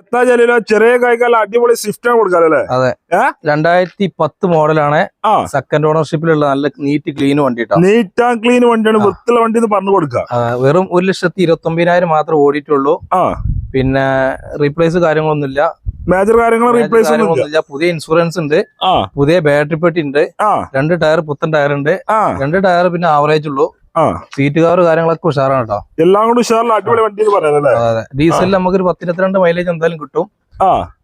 എത്താ ചെറിയ ചെറിയ കൈക്കാല അടിപൊളി സ്വിഫ്റ്റ് ആണ് കൊടുക്കാല്ലേ? അതെ, 2010 മോഡലാണ്. സെക്കൻഡ് ഓണർഷിപ്പിലുള്ള നല്ല നീറ്റ് ക്ലീൻ വണ്ടി. നീറ്റ് ആൻഡ് ക്ലീൻ വണ്ടിയാണ്, വൃത്തിയുള്ള വണ്ടി എന്ന് പറഞ്ഞു കൊടുക്കുക. വെറും 1,29,000 മാത്രമേ ഓടിയിട്ടുള്ളൂ. പിന്നെ റീപ്ലേസ് കാര്യങ്ങളൊന്നുമില്ല, മേജർ കാര്യങ്ങൾ റീപ്ലേസ് ഒന്നുമില്ല. പുതിയ ഇൻഷുറൻസ് ഉണ്ട്, പുതിയ ബാറ്ററി പെട്ടി ഉണ്ട്, 2 ടയർ പുത്തൻ ടയർ ഉണ്ട്, 2 ടയർ പിന്നെ ആവറേജ് ഉള്ളൂ. സീറ്റ് കവർ കാര്യങ്ങളൊക്കെ ഉഷാറാണ് കേട്ടോ. എല്ലാം കൂടി ഉഷാറിൽ അടിപൊളി വണ്ടി എന്ന് പറയാനല്ലേ? അതെ, ഡീസലിൽ നമുക്ക് ഒരു 10-12 മൈലേജ് എന്തായാലും കിട്ടും.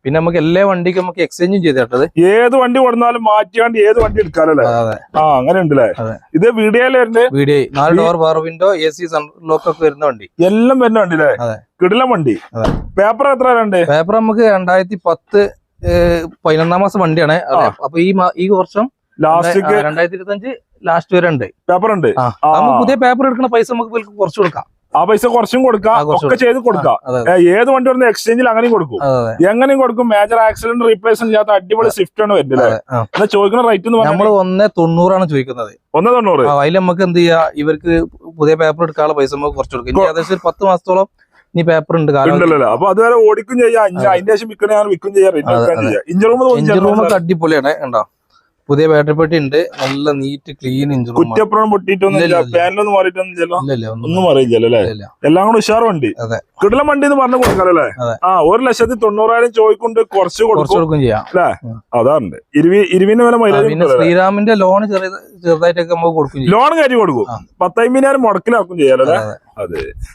പിന്നെ നമുക്ക് എല്ലാ വണ്ടിക്കും നമുക്ക് എക്സ്ചേഞ്ചും ചെയ്ത് കേട്ടത്. ഏത് വണ്ടി കൊടുത്താലും മാറ്റിയാണ്ട് ഏത് വണ്ടി എടുക്കാനല്ലേ? അങ്ങനെ ഉണ്ടല്ലേ? ഇത് വീഡിയോയില് video 4 door power window, AC സൺലോക്ക് ഒക്കെ വരുന്ന വണ്ടി, എല്ലാം വരുന്ന വണ്ടി അല്ലേ? കിടിലം വണ്ടി. പേപ്പർ എത്ര ഉണ്ട്? പേപ്പർ നമുക്ക് 2010 11 മാസം വണ്ടിയാണ്. അപ്പൊ ഈ വർഷം ലാസ്റ്റ് 2025 ലാസ്റ്റ് വരെ ഉണ്ട് പേപ്പർ ഉണ്ട്. പുതിയ പേപ്പർ എടുക്കുന്ന പൈസ നമുക്ക് കുറച്ച് കൊടുക്കാം. ആ പൈസ കുറച്ചും കൊടുക്കാം, ഒക്കെ ചെയ്ത് കൊടുക്കാം. ഏത് വണ്ടി വരുന്ന എക്സ്ചേഞ്ചിൽ അങ്ങനെയും കൊടുക്കും, എങ്ങനെയും കൊടുക്കും. മേജർ ആക്സിഡന്റ് റീപ്ലേസ് ചെയ്യാത്ത അടിപൊളി സ്വിഫ്റ്റ് ആണ് വരുന്നത്. എന്നാ ചോദിക്കുന്ന റേറ്റ് നമ്മൾ 190 ചോദിക്കുന്നത്. 190. അതിൽ നമുക്ക് എന്ത് ചെയ്യാ, ഇവർക്ക് പുതിയ പേപ്പർ എടുക്കാനുള്ള പൈസ നമുക്ക് കുറച്ച് കൊടുക്കും. ഏകദേശം 10 മാസത്തോളം ഈ പേപ്പർ ഉണ്ട്. അപ്പൊ അതുവരെ ഓടിക്കും ചെയ്യാം, അതിന്റെ ശേഷം വിൽക്കും ചെയ്യാം. ഇഞ്ചിൻ റൂമൊക്കെ അടിപൊളിയാണ്. കണ്ടോ, പുതിയ ബാറ്ററി പെട്ടി ഉണ്ട്, നല്ല നീറ്റ് ക്ലീൻ ഇഞ്ചിൻ റൂം. കുറ്റപ്പുറം പൊട്ടിയിട്ടൊന്നുമില്ല, പാനലൊന്നും മാറിയിട്ടൊന്നുമില്ല, ഒന്നും മാറിയില്ലല്ലേ? എല്ലാം കൂടെ ഉഷാർ വണ്ടി, കിടലം വണ്ടി എന്ന് പറഞ്ഞു കൊടുക്കാല്ലേ? 1,90,000 ചോദിക്കൊണ്ട് കുറച്ച് കൊടുക്കും ചെയ്യാം അല്ലേ? അതാണ് 20 വില മൈലേജ്. ശ്രീരാമിന്റെ ലോൺ ചെറുതായിട്ടൊക്കെ നമുക്ക് കൊടുക്കും, ലോൺ കയറ്റി കൊടുക്കും. 10,000 മുടക്കിലാക്കും ചെയ്യാലേ? അതെ.